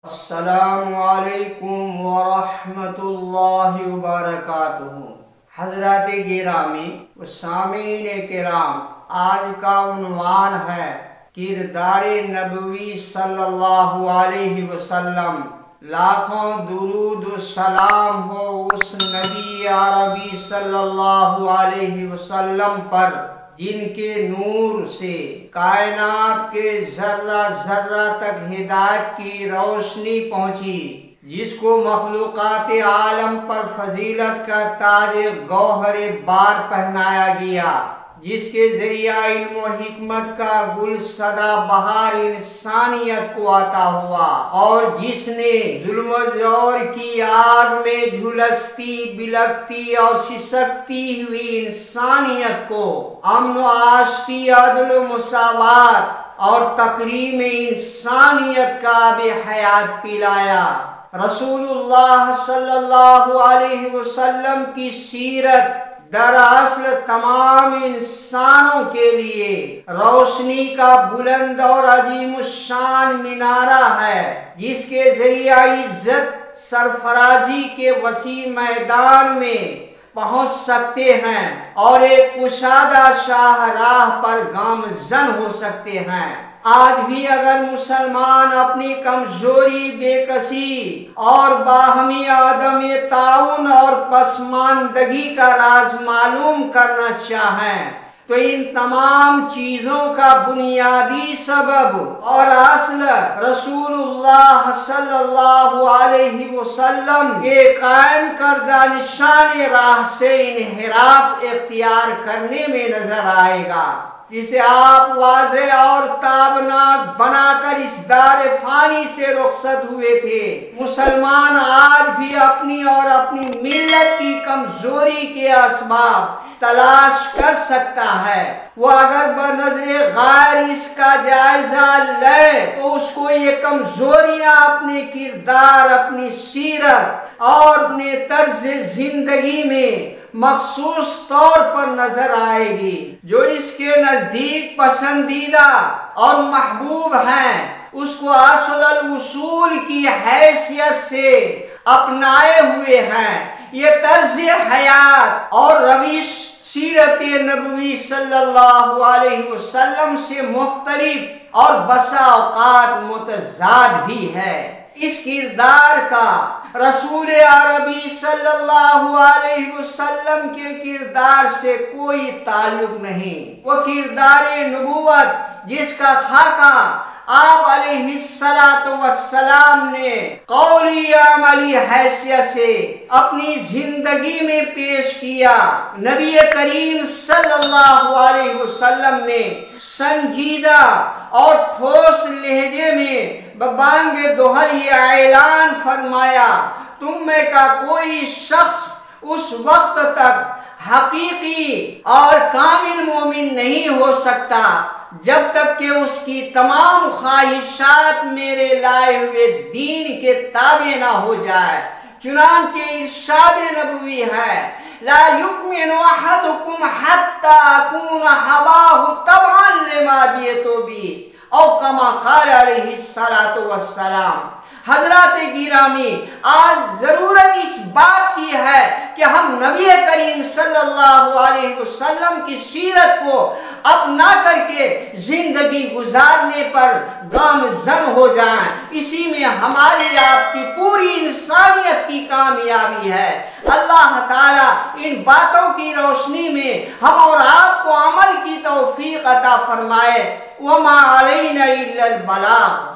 السلام علیکم ورحمۃ اللہ وبرکاتہ۔ حضرات گرامی و سامعین کرام، آج کا عنوان ہے کردار نبوی صلی اللہ علیہ وسلم۔ لاکھوں درود و سلام ہو اس نبی عربی صلی اللہ علیہ وسلم پر جن کے نور سے کائنات کے ذرہ ذرہ تک ہدایت کی روشنی پہنچی، جس کو مخلوقات عالم پر فضیلت کا تاج گوہر بار پہنایا گیا، جس کے ذریعہ علم و حکمت کا گل سدا بہار انسانیت کو عطا ہوا، اور جس نے ظلم و جور کی آگ میں جھلستی بلکتی اور سسکتی ہوئی انسانیت کو امن و آشتی، عدل و مساوات اور تکریم انسانیت کا آب حیات پلایا۔ رسول اللہ صلی اللہ علیہ وسلم کی سیرت دراصل تمام انسانوں کے لیے روشنی کا بلند اور عظیم الشان مینارہ ہے، جس کے ذریعہ عزت سرفرازی کے وسیع میدان میں پہنچ سکتے ہیں اور ایک کشادہ شاہراہ پر گامزن ہو سکتے ہیں۔ آج بھی اگر مسلمان اپنی کمزوری، بے کسی اور باہمی عدم تعاون اور پسماندگی کا راز معلوم کرنا چاہیں تو ان تمام چیزوں کا بنیادی سبب اور اصل رسول اللہ صلی اللہ علیہ وسلم کے قائم کردہ نشان راہ سے انحراف اختیار کرنے میں نظر آئے گا، جسے آپ واضح اور تابناک بنا کر اس دار فانی سے رخصت ہوئے تھے۔ مسلمان آج بھی اپنی اور اپنی ملت کی کمزوری کے اسباب تلاش کر سکتا ہے۔ وہ اگر بنظر غیر اس کا جائزہ لے تو اس کو یہ کمزوریاں اپنے کردار، اپنی سیرت اور اپنے طرز زندگی میں مخصوص طور پر نظر آئے گی، جو اس کے نزدیک پسندیدہ اور محبوب ہیں، اس کو اصل الاصول کی حیثیت سے اپنائے ہوئے ہیں۔ یہ طرز حیات اور روش سیرت نبوی صلی اللہ علیہ وسلم سے مختلف اور بسا اوقات متضاد بھی ہے۔ اس کردار کا رسول عربی صلی اللہ علیہ وسلم کے کردار سے کوئی تعلق نہیں۔ وہ کردار نبوت جس کا خاکہ آپ علیہ السلام نے قولی عملی حیثیت سے اپنی زندگی میں پیش کیا، نبی کریم صلی اللہ علیہ وسلم نے سنجیدہ اور ٹھوس لہجے میں ببانگ دہل یہ اعلان فرمایا، تم میں کا کوئی شخص اس وقت تک حقیقی اور کامل مومن نہیں ہو سکتا جب تک کہ اس کی تمام خواہشات میرے لائے ہوئے دین کے تابع نہ ہو جائے۔ چنانچہ ارشاد نبوی ہے، لا یؤمن احدکم حتی اکون ہواہ تبعا لما جئت بہ، او کما قال علیہ السلام۔ حضرات گرامی، آج ضرورت اس بات کی ہے کہ ہم نبی کریم صلی اللہ علیہ وسلم کی سیرت کو اپنا کر کے زندگی گزارنے پر گامزن ہو جائیں۔ اسی میں ہماری آپ کی پوری انسانیت کی کامیابی ہے۔ اللہ تعالیٰ ان باتوں کی روشنی میں ہم اور آپ کو عمل کی توفیق عطا فرمائے۔ وما علینا الا البلاغ۔